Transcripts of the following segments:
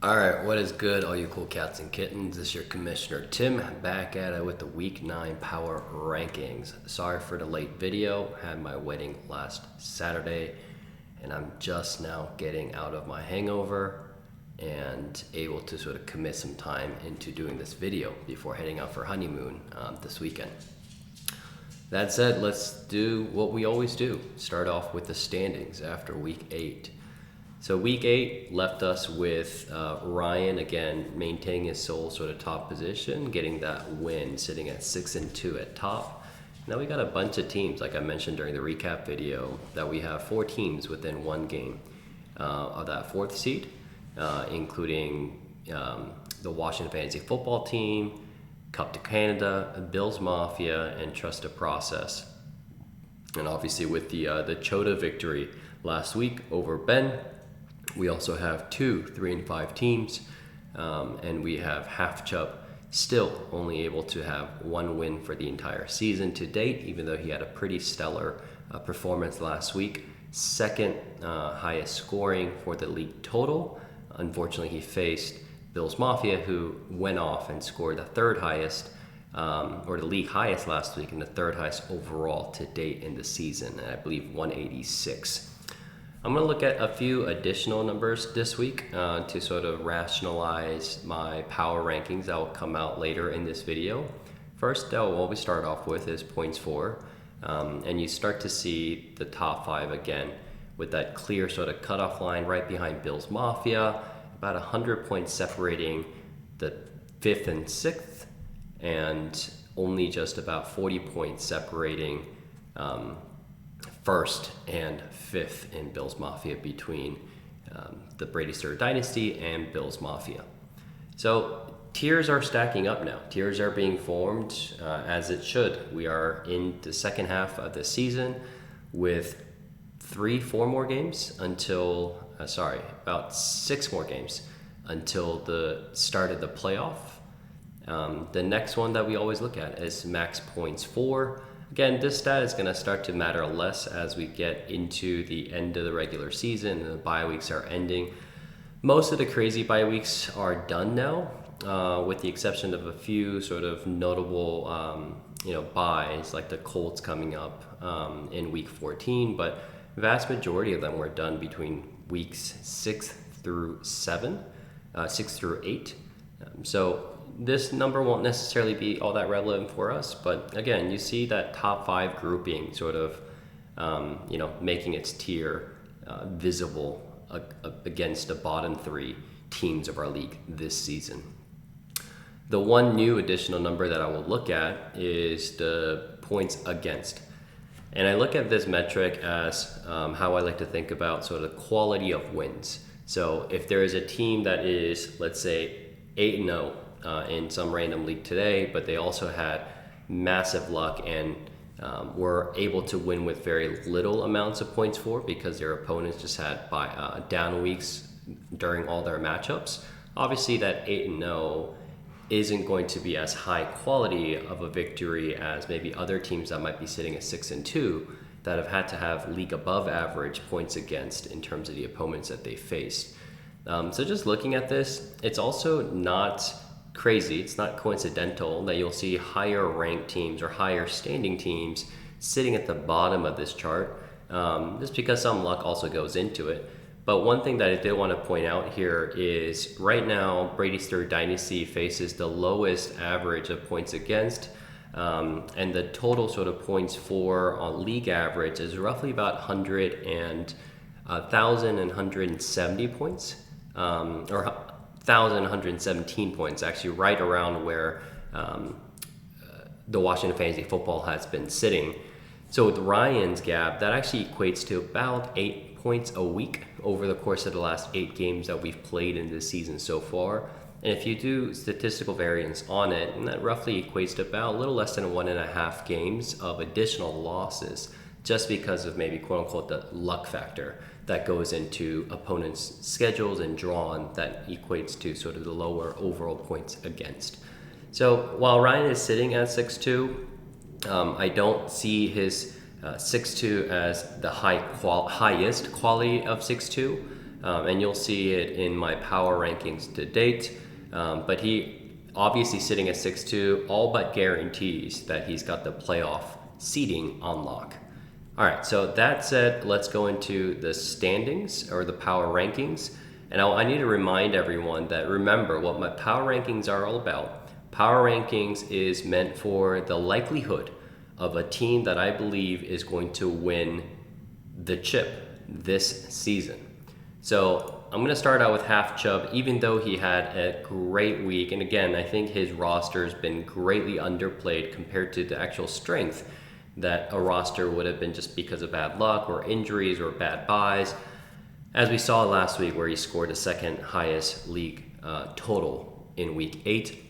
Alright, what is good, all you cool cats and kittens? This is your Commissioner Tim back at it with the Week 9 Power Rankings. Sorry for the late video, had my wedding last Saturday, and I'm just now getting out of my hangover and able to sort of commit some time into doing this video before heading out for honeymoon this weekend. That said, let's do what we always do. Start off with the standings after Week 8. So Week 8 left us with Ryan, again, maintaining his sole sort of top position, getting that win, sitting at 6-2 at top. Now we got a bunch of teams, like I mentioned during the recap video, that we have 4 teams within one game of that 4th seed, including the Washington Fantasy Football Team, Cup to Canada, Bills Mafia, and Trust the Process. And obviously with the Chota victory last week over Ben, we also have 2 3-5 teams, and we have Half Chubb still only able to have 1 win for the entire season to date, even though he had a pretty stellar performance last week. Second highest scoring for the league total. Unfortunately, he faced Bills Mafia, who went off and scored the 3rd highest, or the league highest last week, and the 3rd highest overall to date in the season, and I believe 186. I'm going to look at a few additional numbers this week to sort of rationalize my power rankings that will come out later in this video. First, what we start off with is points for, and you start to see the top 5 again with that clear sort of cutoff line right behind Bills Mafia, about 100 points separating the 5th and 6th, and only just about 40 points separating 1st and 5th in Bills Mafia between the Brady Stewart Dynasty and Bills Mafia. So tiers are stacking up now. Tiers are being formed as it should. We are in the second half of the season with 4 more games until, about 6 more games until the start of the playoff. The next one that we always look at is max points for. Again, this stat is going to start to matter less as we get into the end of the regular season and the bye weeks are ending. Most of the crazy bye weeks are done now, with the exception of a few sort of notable buys, like the Colts coming up in week 14, but vast majority of them were done between weeks 6 through 8. So this number won't necessarily be all that relevant for us, but again, you see that top 5 grouping sort of, making its tier visible against the bottom 3 teams of our league this season. The one new additional number that I will look at is the points against. And I look at this metric as how I like to think about sort of quality of wins. So if there is a team that is, let's say, 8-0 in some random league today, but they also had massive luck and were able to win with very little amounts of points for because their opponents just had down weeks during all their matchups. Obviously, that 8-0 isn't going to be as high quality of a victory as maybe other teams that might be sitting at 6-2 that have had to have league above average points against in terms of the opponents that they faced. So just looking at this, it's also not crazy, it's not coincidental that you'll see higher ranked teams or higher standing teams sitting at the bottom of this chart, just because some luck also goes into it. But one thing that I did want to point out here is right now, Brady Stewart Dynasty faces the lowest average of points against, and the total sort of points for on league average is roughly about 1,170 points, or 1,117 points, actually right around where the Washington Fantasy Football has been sitting. So with Ryan's gap, that actually equates to about 8 points a week over the course of the last 8 games that we've played in this season so far. And if you do statistical variance on it, and that roughly equates to about a little less than 1.5 games of additional losses, just because of maybe quote unquote the luck factor that goes into opponents' schedules and drawn that equates to sort of the lower overall points against. So while Ryan is sitting at 6-2, I don't see his 6-2 as the highest quality of 6-2. and you'll see it in my power rankings to date. But he obviously sitting at 6-2, all but guarantees that he's got the playoff seeding on lock. All right, so that said, let's go into the standings or the power rankings. And I need to remind everyone that remember what my power rankings are all about. Power rankings is meant for the likelihood of a team that I believe is going to win the chip this season. So I'm going to start out with Half Chubb, even though he had a great week. And again, I think his roster has been greatly underplayed compared to the actual strength that a roster would have been just because of bad luck or injuries or bad buys. As we saw last week where he scored the second highest league total in week 8.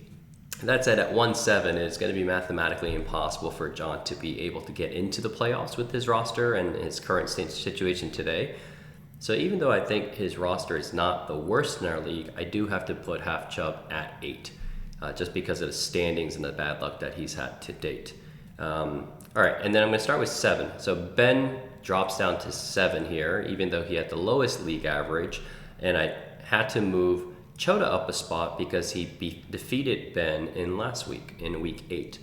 That said, at 1-7, it's going to be mathematically impossible for John to be able to get into the playoffs with his roster and his current situation today. So even though I think his roster is not the worst in our league, I do have to put Half Chubb at 8, just because of the standings and the bad luck that he's had to date. All right, and then I'm going to start with 7. So Ben drops down to 7 here, even though he had the lowest league average, and I had to move Chota up a spot because he defeated Ben in last week, in week 8.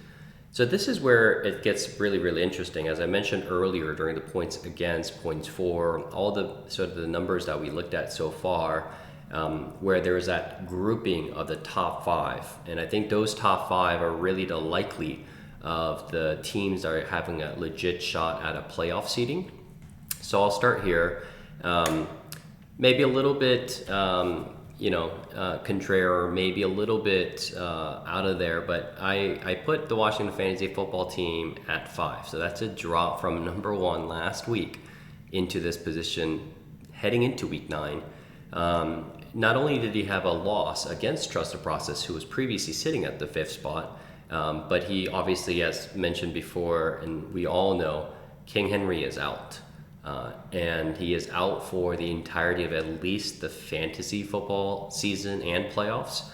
So this is where it gets really, really interesting. As I mentioned earlier during the points against, points for, all the sort of the numbers that we looked at so far, where there's that grouping of the top 5. And I think those top 5 are really the likely of the teams that are having a legit shot at a playoff seeding. So I'll start here. Maybe a little bit, contrary, maybe a little bit out of there, but I put the Washington Fantasy Football Team at 5. So that's a drop from number 1 last week into this position heading into week 9. Not only did he have a loss against Trust the Process, who was previously sitting at the 5th spot, but he obviously, as mentioned before, and we all know, King Henry is out. And he is out for the entirety of at least the fantasy football season and playoffs.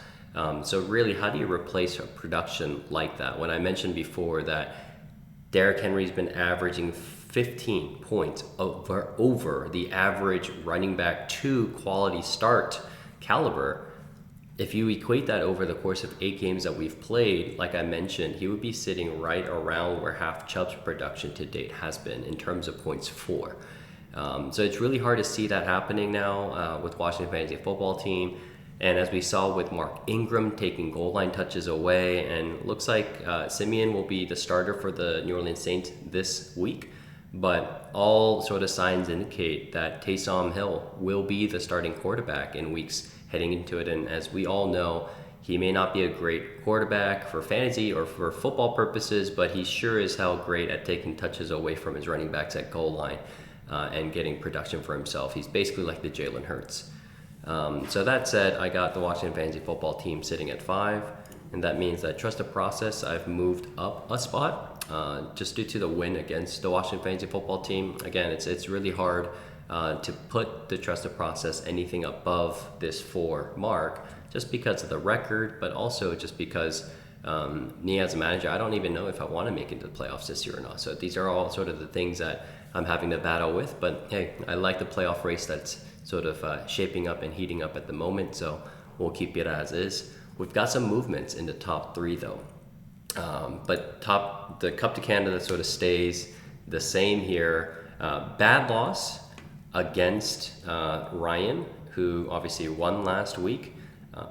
So really, how do you replace a production like that? When I mentioned before that Derrick Henry's been averaging 15 points over the average running back 2 quality start caliber, if you equate that over the course of 8 games that we've played, like I mentioned, he would be sitting right around where Half Chubb's production to date has been in terms of points for. So it's really hard to see that happening now with Washington Fantasy Football Team. And as we saw with Mark Ingram taking goal line touches away, and looks like Simeon will be the starter for the New Orleans Saints this week. But all sort of signs indicate that Taysom Hill will be the starting quarterback in weeks heading into it. And as we all know, he may not be a great quarterback for fantasy or for football purposes, but he sure is hell great at taking touches away from his running backs at goal line and getting production for himself. He's basically like the Jalen Hurts. So that said, I got the Washington Fantasy Football Team sitting at 5, and that means that Trust the Process, I've moved up a spot just due to the win against the Washington Fantasy Football Team. Again, it's really hard to put the Trust the Process anything above this 4 mark, just because of the record, but also just because me as a manager, I don't even know if I want to make it to the playoffs this year or not. So these are all sort of the things that I'm having to battle with. But hey, I like the playoff race that's sort of shaping up and heating up at the moment, so we'll keep it as is. We've got some movements in the top 3 though. But the Cup to Canada sort of stays the same here. Bad loss against Ryan, who obviously won last week.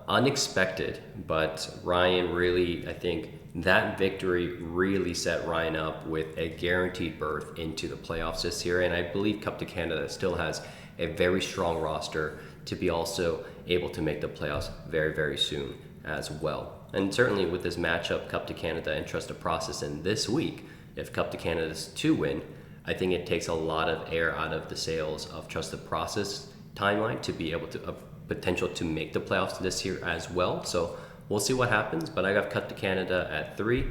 Unexpected, but Ryan really, I think that victory really set Ryan up with a guaranteed berth into the playoffs this year. And I believe Cup to Canada still has a very strong roster to be also able to make the playoffs very, very soon as well. And certainly with this matchup, Cup to Canada and Trust the Process in this week, if Cup to Canada is to win, I think it takes a lot of air out of the sails of Trust the Process timeline to be able to potential to make the playoffs this year as well. So we'll see what happens, but I got Cup to Canada at 3.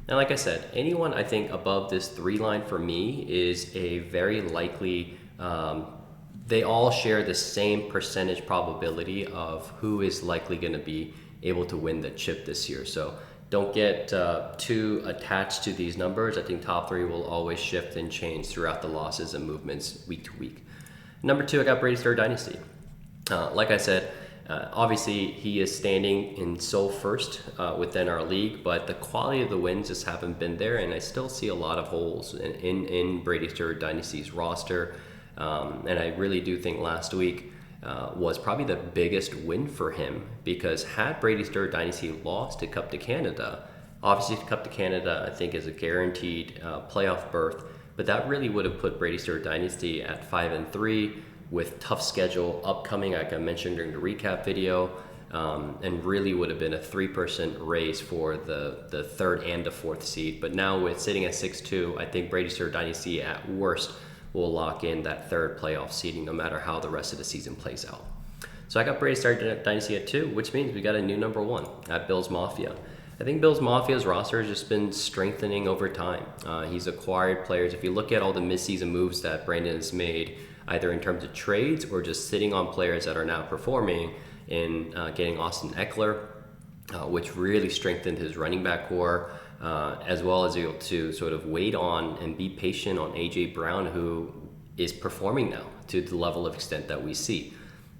And like I said, anyone I think above this 3 line for me is a very likely, they all share the same percentage probability of who is likely going to be able to win the chip this year. So don't get too attached to these numbers. I think top 3 will always shift and change throughout the losses and movements week to week. Number 2, I got Brady's Third Dynasty. Like I said, obviously he is standing in sole first within our league, but the quality of the wins just haven't been there, and I still see a lot of holes in Brady Stewart Dynasty's roster. And I really do think last week was probably the biggest win for him, because had Brady Stewart Dynasty lost to Cup to Canada, obviously Cup to Canada I think is a guaranteed playoff berth, but that really would have put Brady Stewart Dynasty at 5-3 with tough schedule upcoming, like I mentioned during the recap video, and really would have been a 3% race for the third and the fourth seed. But now with sitting at 6-2, I think Brady Stewart Dynasty at worst will lock in that third playoff seeding no matter how the rest of the season plays out. So I got Brady Stewart Dynasty at 2, which means we got a new number 1 at Bills Mafia. I think Bills Mafia's roster has just been strengthening over time. He's acquired players. If you look at all the midseason moves that Brandon has made, either in terms of trades or just sitting on players that are now performing, in getting Austin Eckler, which really strengthened his running back core, as well as able to sort of wait on and be patient on A.J. Brown, who is performing now to the level of extent that we see.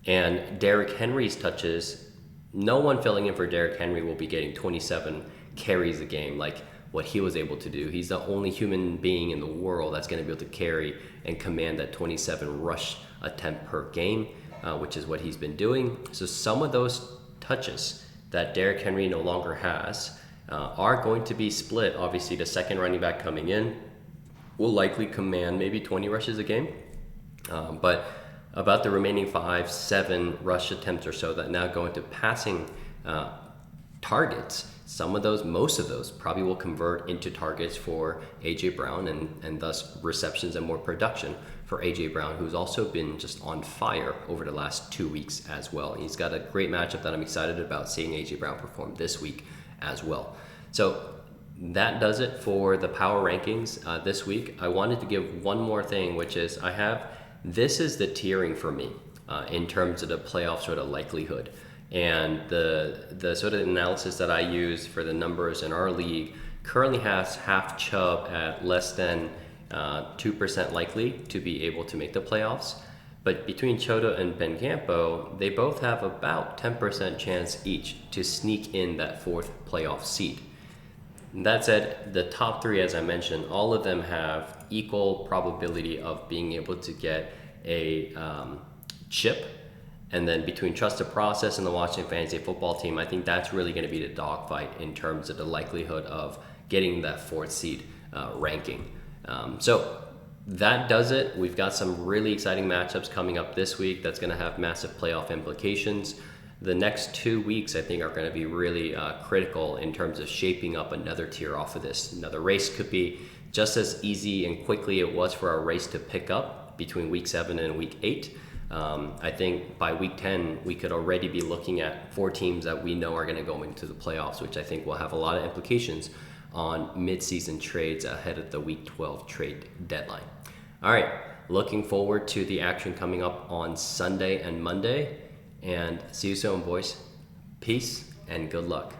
And Derrick Henry's touches, no one filling in for Derrick Henry will be getting 27 carries a game like what he was able to do. He's the only human being in the world that's going to be able to carry and command that 27 rush attempt per game, which is what he's been doing. So some of those touches that Derrick Henry no longer has are going to be split. Obviously, the second running back coming in will likely command maybe 20 rushes a game, but about the remaining 5-7 rush attempts or so that now go into passing targets, most of those probably will convert into targets for A.J. Brown, and thus receptions and more production for A.J. Brown, who's also been just on fire over the last 2 weeks as well. He's got a great matchup that I'm excited about seeing A.J. Brown perform this week as well. So that does it for the power rankings this week. I wanted to give one more thing, which is this is the tiering for me in terms of the playoff sort of likelihood. And the sort of analysis that I use for the numbers in our league currently has half Chubb at less than 2% likely to be able to make the playoffs. But between Chota and Ben Campo, they both have about 10% chance each to sneak in that fourth playoff seed. That said, the top 3, as I mentioned, all of them have equal probability of being able to get a chip. And then between Trust the Process and the Washington Fantasy Football Team, I think that's really going to be the dogfight in terms of the likelihood of getting that fourth seed ranking. So that does it. We've got some really exciting matchups coming up this week that's going to have massive playoff implications. The next 2 weeks, I think, are going to be really critical in terms of shaping up another tier off of this. Another race could be just as easy and quickly it was for our race to pick up between week 7 and week 8. I think by week 10, we could already be looking at 4 teams that we know are going to go into the playoffs, which I think will have a lot of implications on mid-season trades ahead of the week 12 trade deadline. All right, looking forward to the action coming up on Sunday and Monday. And see you soon, boys. Peace and good luck.